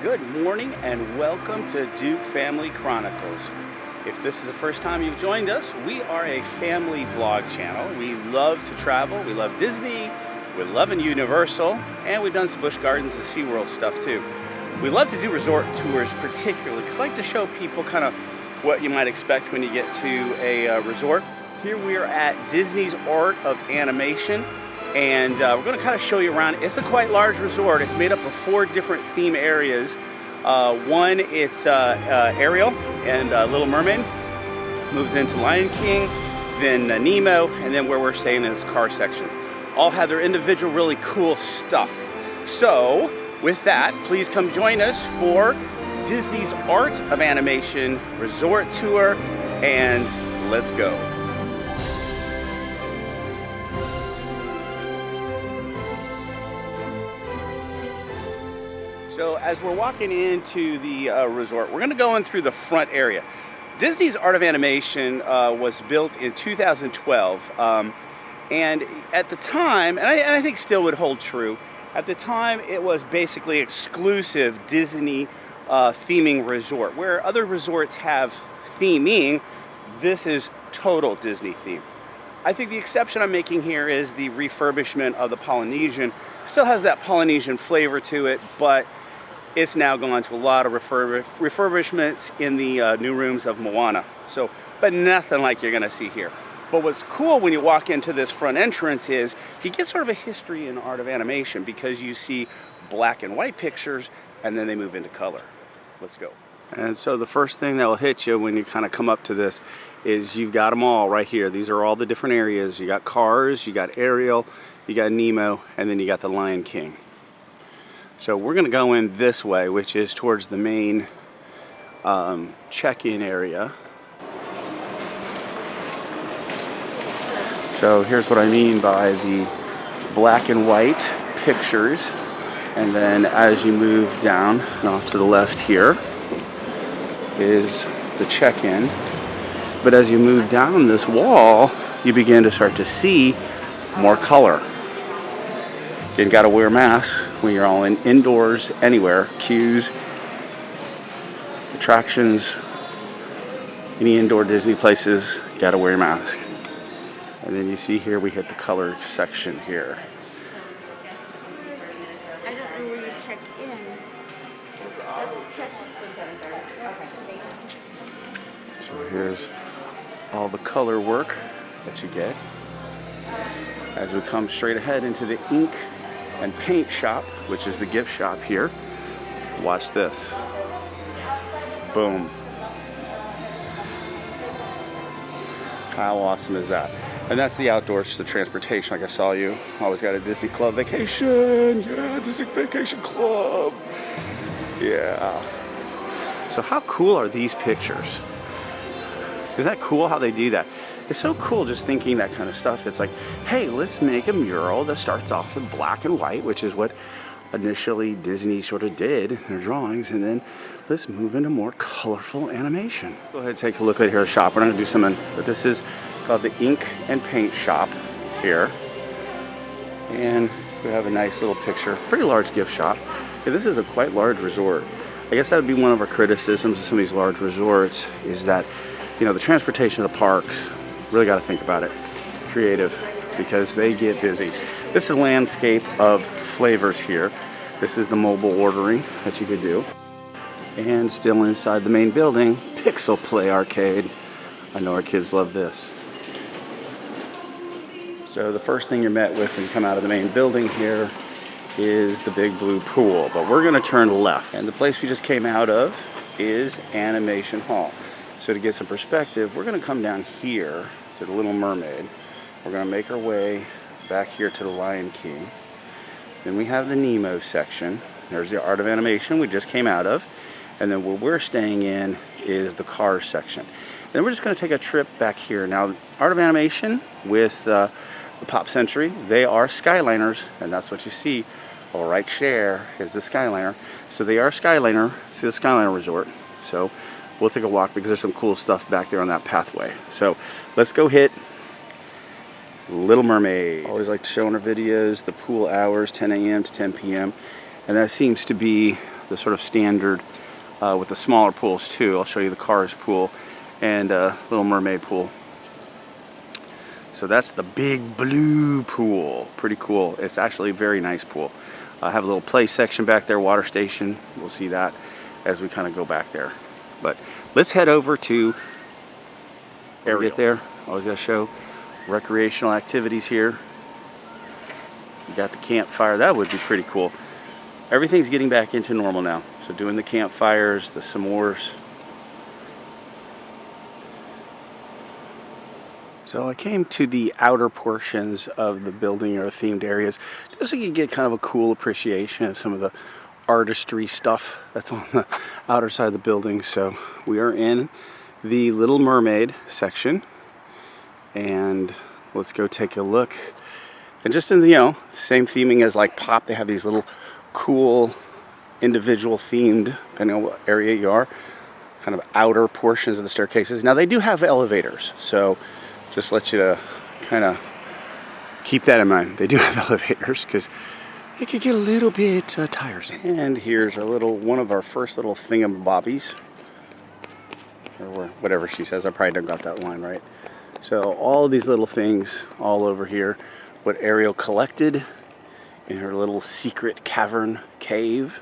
Good morning and welcome to Duke Family Chronicles. If this is the first time you've joined us, we are a family vlog channel. We love to travel, we love Disney, we love Universal, and we've done some Busch Gardens and SeaWorld stuff too. We love to do resort tours particularly because I like to show people kind of what you might expect when you get to a resort. Here we are at Disney's Art of Animation. And we're going to kind of show you around. It's a quite large resort. It's made up of 4 different theme areas. One, it's Ariel and Little Mermaid. Moves into Lion King, then Nemo, and then where we're staying is car section. All have their individual really cool stuff. So with that, please come join us for Disney's Art of Animation Resort Tour, and let's go. So as we're walking into the resort, we're going to go in through the front area. Disney's Art of Animation was built in 2012, and at the time, and I think still would hold true, at the time it was basically exclusive Disney theming resort. Where other resorts have theming, this is total Disney theme. I think the exception I'm making here is the refurbishment of the Polynesian. Still has that Polynesian flavor to it, but it's now gone to a lot of refurbishments in the new rooms of Moana. So, but nothing like you're gonna see here. But what's cool when you walk into this front entrance is you get sort of a history in Art of Animation because you see black and white pictures and then they move into color. Let's go. And so the first thing that will hit you when you kind of come up to this is you've got them all right here. These are all the different areas. You got Cars, you got Ariel, you got Nemo, and then you got the Lion King. So we're going to go in this way, which is towards the main check-in area. So here's what I mean by the black and white pictures. And then as you move down and off to the left here is the check-in. But as you move down this wall, you begin to start to see more color. You got to wear masks when you're all indoors, anywhere, queues, attractions, any indoor Disney places, you got to wear your mask. And then you see here we hit the color section here. I don't know where you check in. Check. So here's all the color work that you get. As we come straight ahead into the ink and paint shop, which is the gift shop here. Watch this. Boom. How awesome is that? And that's the outdoors, the transportation, like I saw you. Always got a Disney Club vacation. Yeah, Disney Vacation Club. Yeah. So how cool are these pictures? Isn't that cool how they do that? It's so cool just thinking that kind of stuff. It's like, hey, let's make a mural that starts off with black and white, which is what initially Disney sort of did in their drawings, and then let's move into more colorful animation. Go ahead and take a look at here, shop. We're gonna do something, but this is called the ink and paint shop here. And we have a nice little picture, pretty large gift shop. Yeah, this is a quite large resort. I guess that would be one of our criticisms of some of these large resorts is that, you know, the transportation of the parks, really got to think about it. Creative, because they get busy. This is landscape of flavors here. This is the mobile ordering that you could do. And still inside the main building, Pixel Play Arcade. I know our kids love this. So the first thing you're met with when you come out of the main building here is the big blue pool. But we're going to turn left. And the place we just came out of is Animation Hall. So to get some perspective, we're going to come down here to the Little Mermaid. We're going to make our way back here to the Lion King. Then we have the Nemo section. There's the Art of Animation we just came out of. And then where we're staying in is the Cars section. And then we're just going to take a trip back here. Now, Art of Animation with the Pop Century, they are Skyliners, and that's what you see. All right, there is the Skyliner. So they are Skyliner. See the Skyliner Resort. So we'll take a walk because there's some cool stuff back there on that pathway. So let's go hit Little Mermaid. I always like to show in our videos the pool hours, 10 a.m. to 10 p.m. And that seems to be the sort of standard with the smaller pools too. I'll show you the Cars pool and Little Mermaid pool. So that's the big blue pool. Pretty cool. It's actually a very nice pool. I have a little play section back there, water station. We'll see that as we kind of go back there. But let's head over to Ariel. Get there. Always got to show recreational activities here. You got the campfire. That would be pretty cool. Everything's getting back into normal now. So doing the campfires, the s'mores. So I came to the outer portions of the building or themed areas just so you can get kind of a cool appreciation of some of the artistry stuff that's on the outer side of the building. So we are in the Little Mermaid section, and let's go take a look. And just in the, same theming as like Pop, they have these little cool individual themed, depending on what area you are, kind of outer portions of the staircases. Now they do have elevators, so just let you to kind of keep that in mind. They do have elevators because it could get a little bit tiresome. And here's one of our first little thingamabobbies, or whatever she says. I probably don't got that line right. So all of these little things all over here, what Ariel collected in her little secret cavern cave.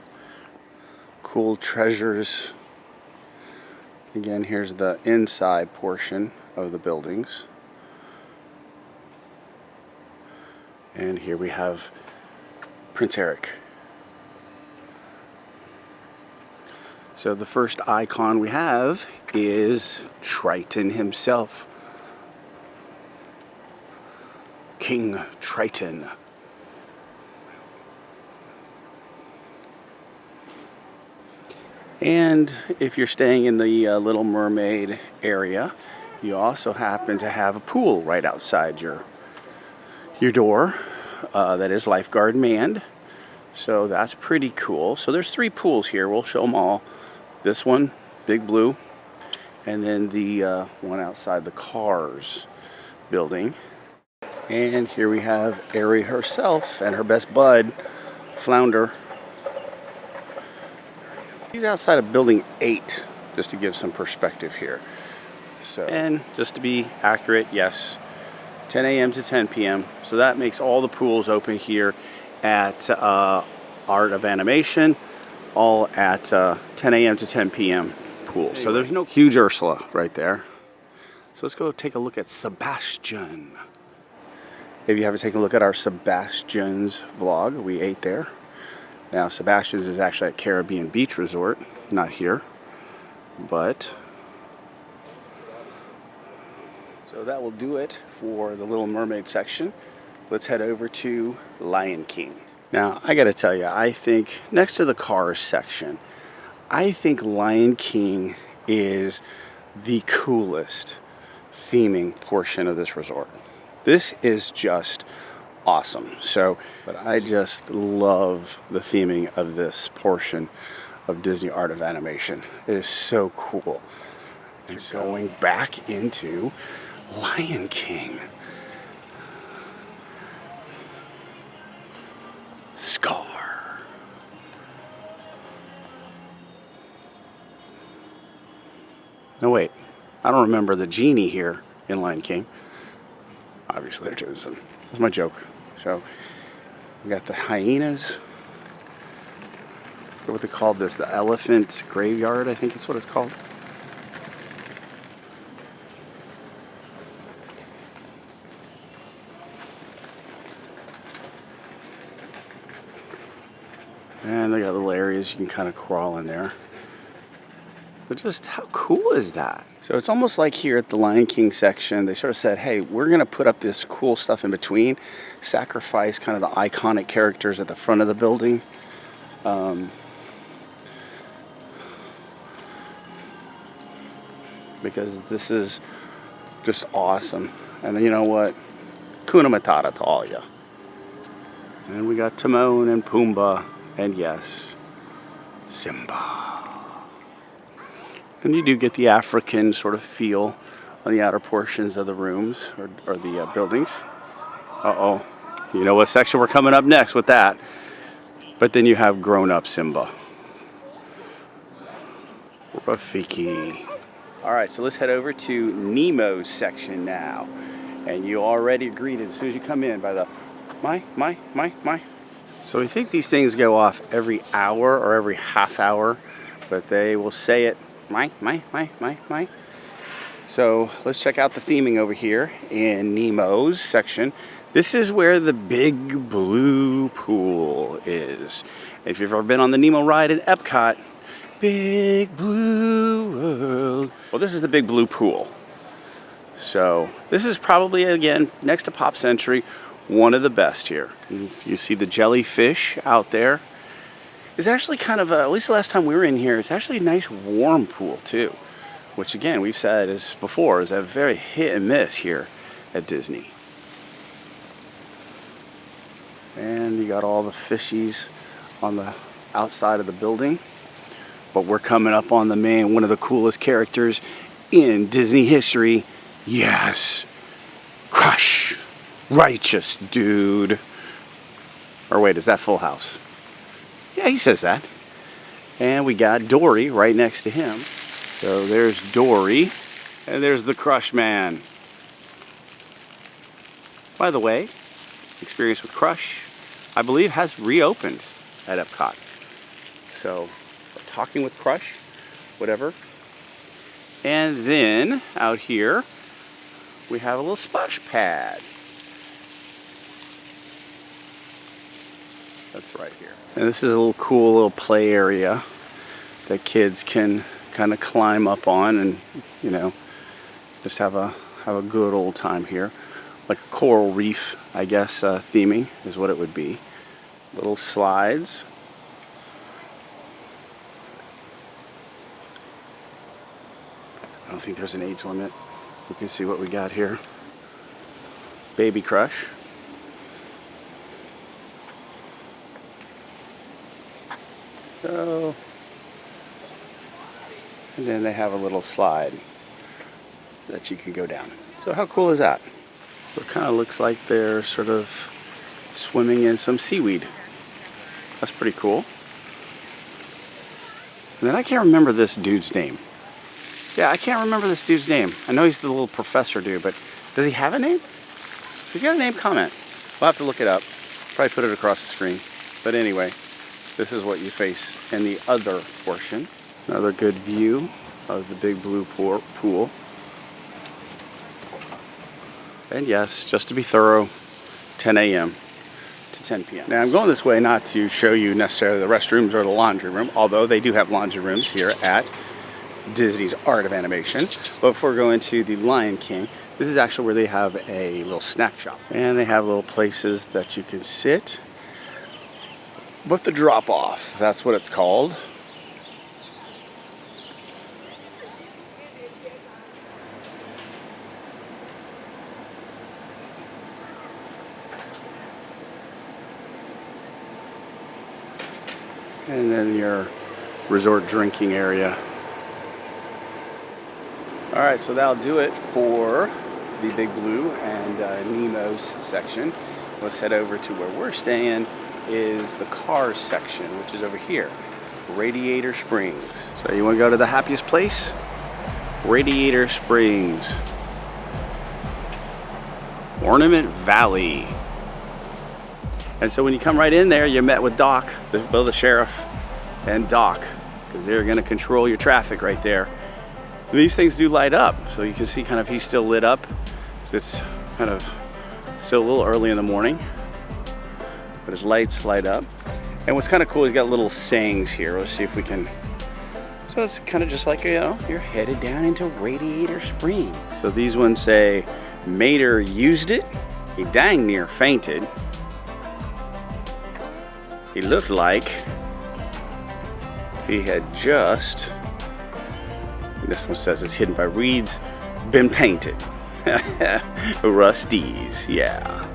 Cool treasures. Again, here's the inside portion of the buildings. And here we have Prince Eric. So the first icon we have is Triton himself. King Triton. And if you're staying in the Little Mermaid area, you also happen to have a pool right outside your door that is lifeguard manned. So that's pretty cool. So there's 3 pools here. We'll show them all. This one, big blue, and then the one outside the Cars building. And here we have Ariel herself and her best bud, Flounder. He's outside of building 8, just to give some perspective here. So, and just to be accurate, yes, 10 a.m. to 10 p.m. So that makes all the pools open here at Art of Animation, all at 10 a.m. to 10 p.m. pool. Anyway. So there's no huge Ursula right there. So let's go take a look at Sebastian. If you haven't taken a look at our Sebastian's vlog, we ate there. Now Sebastian's is actually at Caribbean Beach Resort, not here, but so that will do it for the Little Mermaid section. Let's head over to Lion King. Now, I gotta tell you, I think next to the Cars section, I think Lion King is the coolest theming portion of this resort. This is just awesome. So, but I just love the theming of this portion of Disney Art of Animation. It is so cool. And so going back into Lion King. Scar. No, wait. I don't remember the genie here in Lion King. Obviously, they're doing some. That's my joke. So, we got the hyenas. What they called this? The elephant graveyard, I think is what it's called. And they got little areas you can kind of crawl in there. But just how cool is that? So it's almost like here at the Lion King section, they sort of said, hey, we're going to put up this cool stuff in between, sacrifice kind of the iconic characters at the front of the building. Because this is just awesome. And you know what? Kuna Matata to all ya. And we got Timon and Pumbaa. And yes, Simba. And you do get the African sort of feel on the outer portions of the rooms or the buildings. Uh-oh. You know what section we're coming up next with that. But then you have grown-up Simba. Rafiki. All right, so let's head over to Nemo's section now. And you already greeted as soon as you come in by the my. So we think these things go off every hour or every half hour, but they will say it my. So let's check out the theming over here in Nemo's section. This is where the big blue pool is. If you've ever been on the Nemo ride in Epcot, Big Blue World. Well, this is the big blue pool. So this is probably, again, next to Pop Century, one of the best here. You see the jellyfish out there. It's actually kind of, at least the last time we were in here, it's actually a nice warm pool too. Which again, we've said before, is a very hit and miss here at Disney. And you got all the fishies on the outside of the building. But we're coming up on the main, one of the coolest characters in Disney history. Yes, Crush, righteous dude. Or wait, is that Full House? Yeah, he says that. And we got Dory right next to him. So there's Dory, and there's the Crush Man. By the way, Experience with Crush, I believe, has reopened at Epcot. So, talking with Crush, whatever. And then, out here, we have a little splash pad. That's right here. And this is a little cool little play area that kids can kind of climb up on and, you know, just have a good old time here. Like a coral reef, I guess, theming is what it would be. Little slides. I don't think there's an age limit. We can see what we got here. Baby Crush. So, and then they have a little slide that you can go down. So how cool is that? So it kind of looks like they're sort of swimming in some seaweed. That's pretty cool. And then I can't remember this dude's name. Yeah, I can't remember this dude's name. I know he's the little professor dude, but does he have a name? If he's got a name, comment. We'll have to look it up. Probably put it across the screen. But anyway, this is what you face in the other portion. Another good view of the big blue pool. And yes, just to be thorough, 10 a.m. to 10 p.m. Now I'm going this way not to show you necessarily the restrooms or the laundry room, although they do have laundry rooms here at Disney's Art of Animation. But before we go into the Lion King, this is actually where they have a little snack shop. And they have little places that you can sit. But the drop off, that's what it's called. And then your resort drinking area. All right, so that'll do it for the Big Blue and Nemo's section. Let's head over to where we're staying is the Cars section, which is over here, Radiator Springs. So you want to go to the happiest place? Radiator Springs. Ornament Valley. And so when you come right in there, you're met with Doc, the sheriff, and Doc, because they're going to control your traffic right there. And these things do light up, so you can see kind of he's still lit up. So it's kind of still a little early in the morning, but his lights light up. And what's kind of cool, he's got little sayings here. Let's see if we can. So it's kind of just like, you know, you're headed down into Radiator Springs. So these ones say, Mater used it, he dang near fainted. He looked like he had just, this one says it's hidden by reeds, been painted. Rusties, yeah.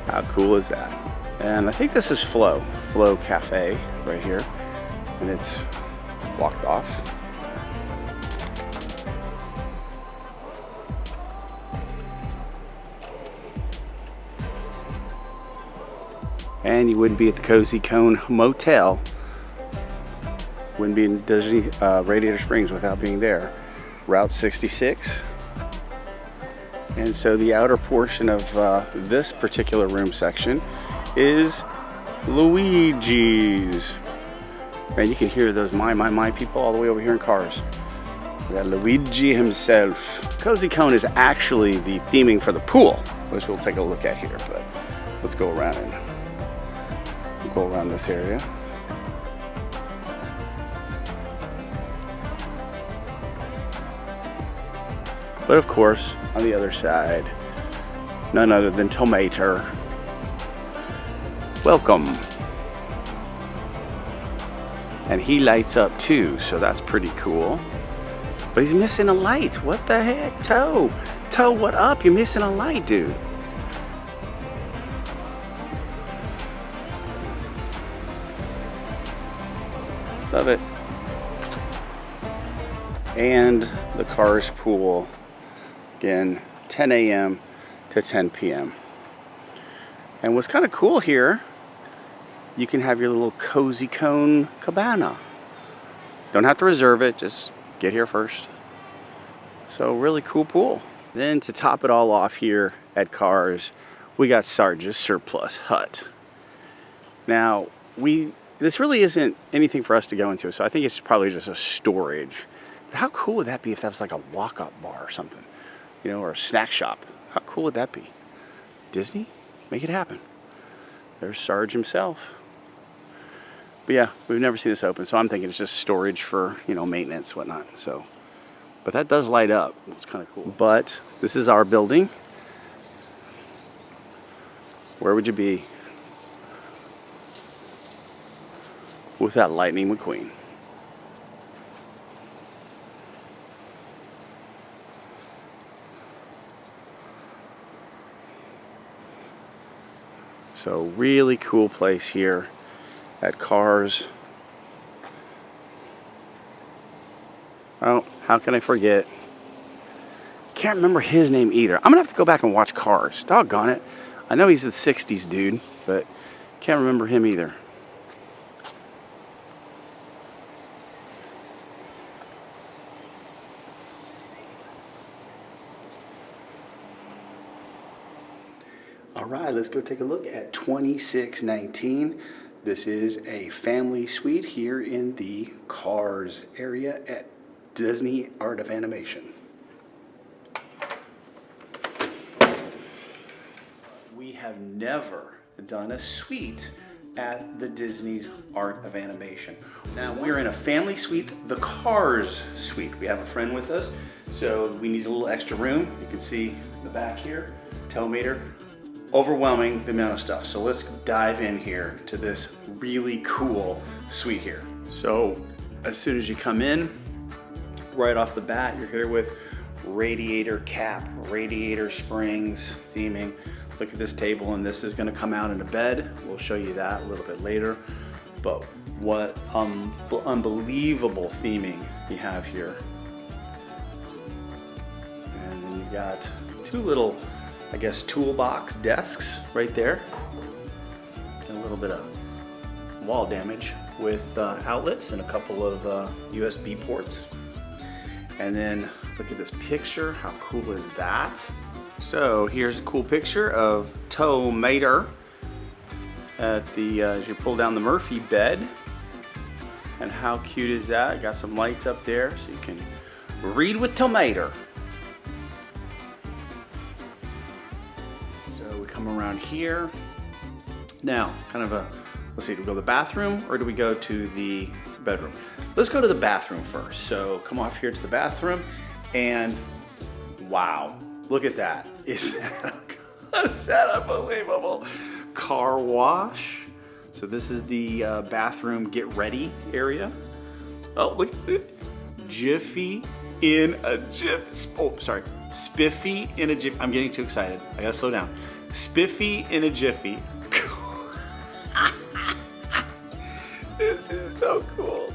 How cool is that? And I think this is Flow Cafe right here. And it's blocked off. And you wouldn't be at the Cozy Cone Motel Wouldn't be in Disney Radiator Springs without being there. Route 66. And so the outer portion of this particular room section is Luigi's. Man, you can hear those my people all the way over here in Cars. We got Luigi himself. Cozy Cone is actually the theming for the pool, which we'll take a look at here, but let's go around and go around this area. But of course, on the other side, none other than Tomato. Welcome. And he lights up too, so that's pretty cool. But he's missing a light. What the heck? Toe, what up? You're missing a light, dude. Love it. And the Cars pool, again, 10 a.m. to 10 p.m. And what's kind of cool here, you can have your little Cozy Cone cabana. Don't have to reserve it, just get here first. So really cool pool. Then to top it all off here at Cars, we got Sarge's Surplus Hut. Now, this really isn't anything for us to go into, so I think it's probably just a storage. But how cool would that be if that was like a walk-up bar or something? You know, or a snack shop. How cool would that be? Disney? Make it happen. There's Sarge himself. But yeah, we've never seen this open, so I'm thinking it's just storage for, you know, maintenance, whatnot. So, but that does light up. It's kind of cool. But this is our building. Where would you be without Lightning McQueen? So really cool place here at Cars. Oh, how can I forget? Can't remember his name either. I'm gonna have to go back and watch Cars. Doggone it. I know he's the 60s dude, but can't remember him either. All right, let's go take a look at 2619. This is a family suite here in the Cars area at Disney Art of Animation. We have never done a suite at the Disney's Art of Animation. Now we're in a family suite, the Cars suite. We have a friend with us, so we need a little extra room. You can see in the back here, telemeter. Overwhelming the amount of stuff. So let's dive in here to this really cool suite here. So as soon as you come in, right off the bat, you're here with radiator cap, radiator springs, theming. Look at this table, and this is gonna come out in a bed. We'll show you that a little bit later. But what unbelievable theming you have here. And then you've got two little, I guess, toolbox desks right there. And a little bit of wall damage with outlets and a couple of USB ports. And then look at this picture. How cool is that? So here's a cool picture of Tomato at the, as you pull down the Murphy bed. And how cute is that? Got some lights up there so you can read with Tomato. We come around here. Now, kind of a, let's see, do we go to the bathroom or do we go to the bedroom? Let's go to the bathroom first. So come off here to the bathroom and wow, look at that. Is that unbelievable? Car wash. So this is the bathroom get ready area. Oh, look at it. Jiffy in a jiff. Oh, sorry. Spiffy in a jiffy. I'm getting too excited. I gotta slow down. Spiffy in a jiffy. This is so cool.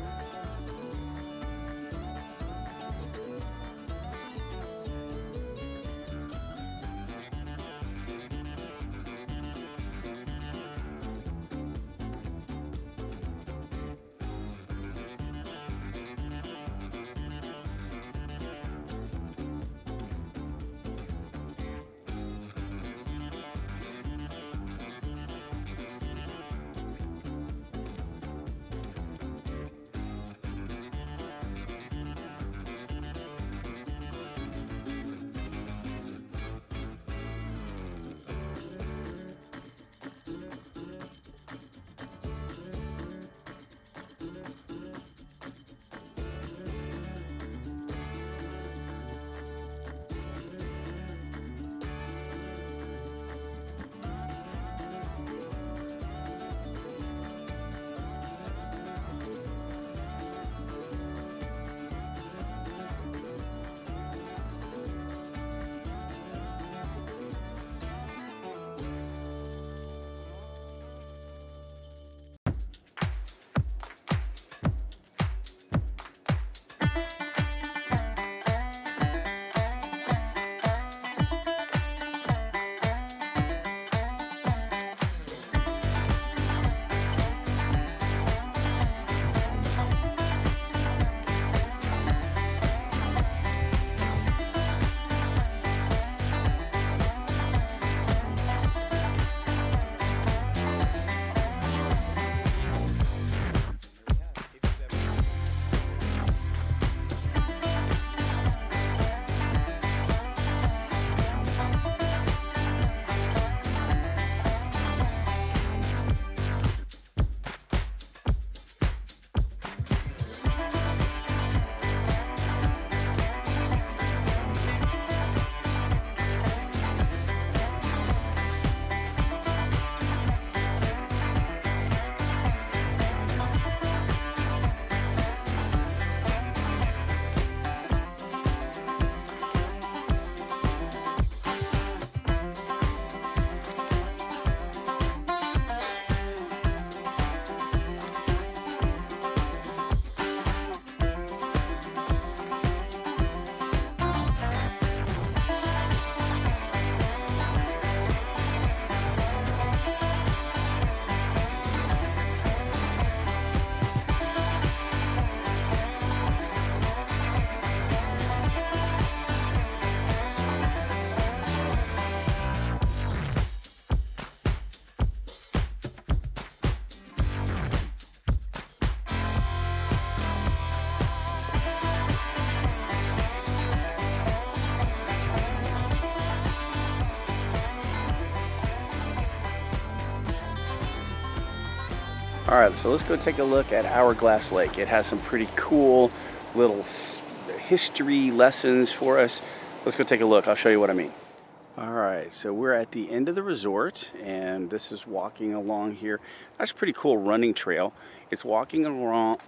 All right, so let's go take a look at Hourglass Lake. It has some pretty cool little history lessons for us. Let's go take a look. I'll show you what I mean. All right, so we're at the end of the resort, and this is walking along here. That's a pretty cool running trail. It's walking along,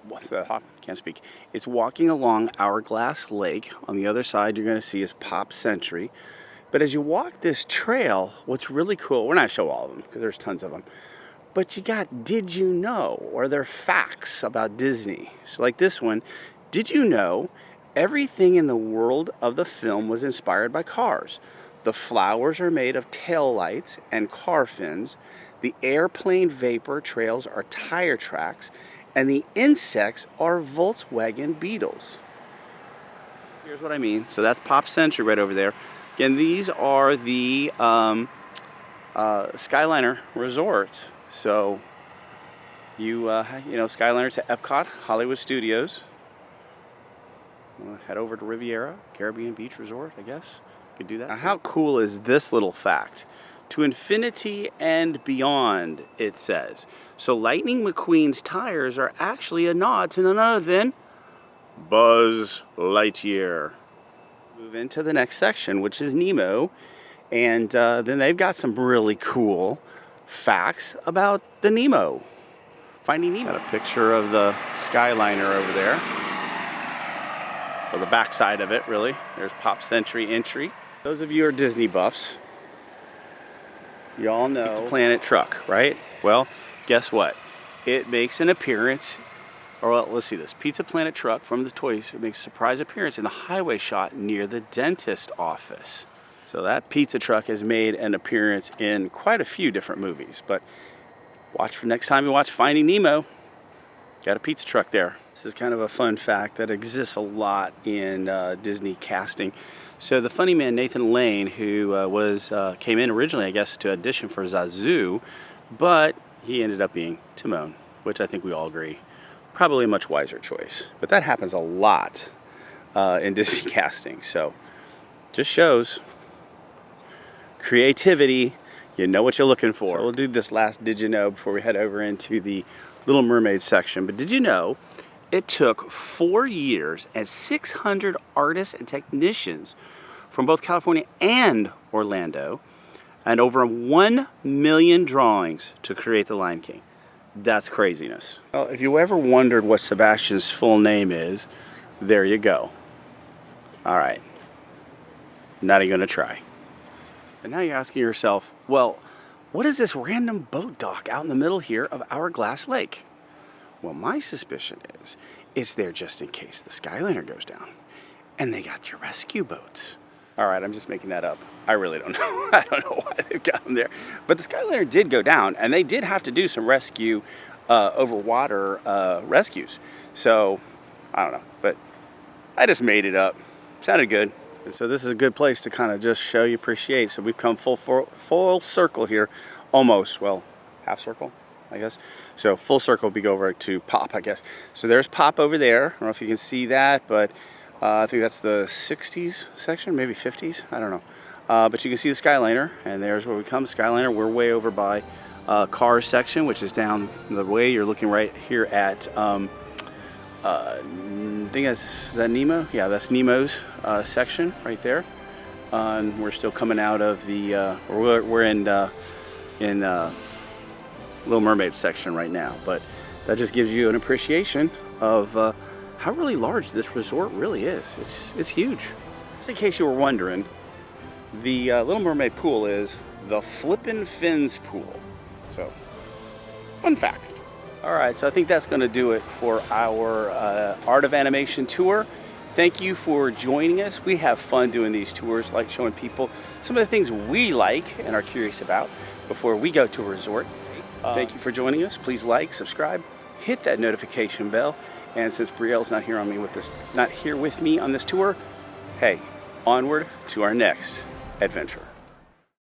can't speak. It's walking along Hourglass Lake. On the other side, you're gonna see is Pop Century. But as you walk this trail, what's really cool, we're not gonna show all of them because there's tons of them, but you got Did You Know, or they're facts about Disney. So like this one, did you know everything in the world of the film was inspired by cars? The flowers are made of tail lights and car fins. The airplane vapor trails are tire tracks. And the insects are Volkswagen Beetles. Here's what I mean. So that's Pop Century right over there. Again, these are the Skyliner resorts. So you know, Skyliner to Epcot, Hollywood Studios. Head over to Riviera, Caribbean Beach Resort, I guess. Could do that. Now, how cool is this little fact? To infinity and beyond, it says. So Lightning McQueen's tires are actually a nod to none other than Buzz Lightyear. Move into the next section, which is Nemo. And then they've got some really cool facts about the Nemo. Finding Nemo. Got a picture of the Skyliner over there. Or the backside of it, really. There's Pop Century entry. Those of you who are Disney buffs, you all know Pizza Planet truck, right? Well, guess what? It makes an appearance, or well, let's see this. Pizza Planet truck from the Toys makes a surprise appearance in the highway shot near the dentist office. So that pizza truck has made an appearance in quite a few different movies. But watch for next time you watch Finding Nemo. Got a pizza truck there. This is kind of a fun fact that exists a lot in Disney casting. So the funny man Nathan Lane, who came in originally, I guess, to audition for Zazu, but he ended up being Timon, which I think we all agree, probably a much wiser choice. But that happens a lot in Disney casting. So just shows creativity. You know what you're looking for. So we'll do this last Did You Know before we head over into the Little Mermaid section. But did you know it took 4 years and 600 artists and technicians from both California and Orlando and over 1 million drawings to create the Lion King? That's craziness. Well, if you ever wondered what Sebastian's full name is, there you go. All right, not even gonna try. And now you're asking yourself, well, what is this random boat dock out in the middle here of Hourglass Lake? Well, my suspicion is it's there just in case the Skyliner goes down. And they got your rescue boats. All right, I'm just making that up. I really don't know. I don't know why they've got them there. But the Skyliner did go down, and they did have to do some rescue over water rescues. So, I don't know. But I just made it up. Sounded good. And so this is a good place to kind of just show you appreciate. So we've come full circle here. Almost, well, half circle, I guess. So full circle, we go over to Pop, I guess. So there's Pop over there. I don't know if you can see that, but I think that's the 60s section, maybe 50s, I don't know. But you can see the Skyliner, and there's where we come, Skyliner. We're way over by Cars section, which is down the way. You're looking right here at, I think is that Nemo? Yeah, that's Nemo's section right there. And we're still coming out of the, we're in Little Mermaid section right now. But that just gives you an appreciation of how really large this resort really is. It's huge. Just in case you were wondering, the Little Mermaid pool is the Flippin' Fins pool. So, fun fact. All right, so I think that's going to do it for our Art of Animation tour. Thank you for joining us. We have fun doing these tours, like showing people some of the things we like and are curious about before we go to a resort. Thank you for joining us. Please like, subscribe, hit that notification bell. And since Brielle's not here with me on this tour, hey, onward to our next adventure.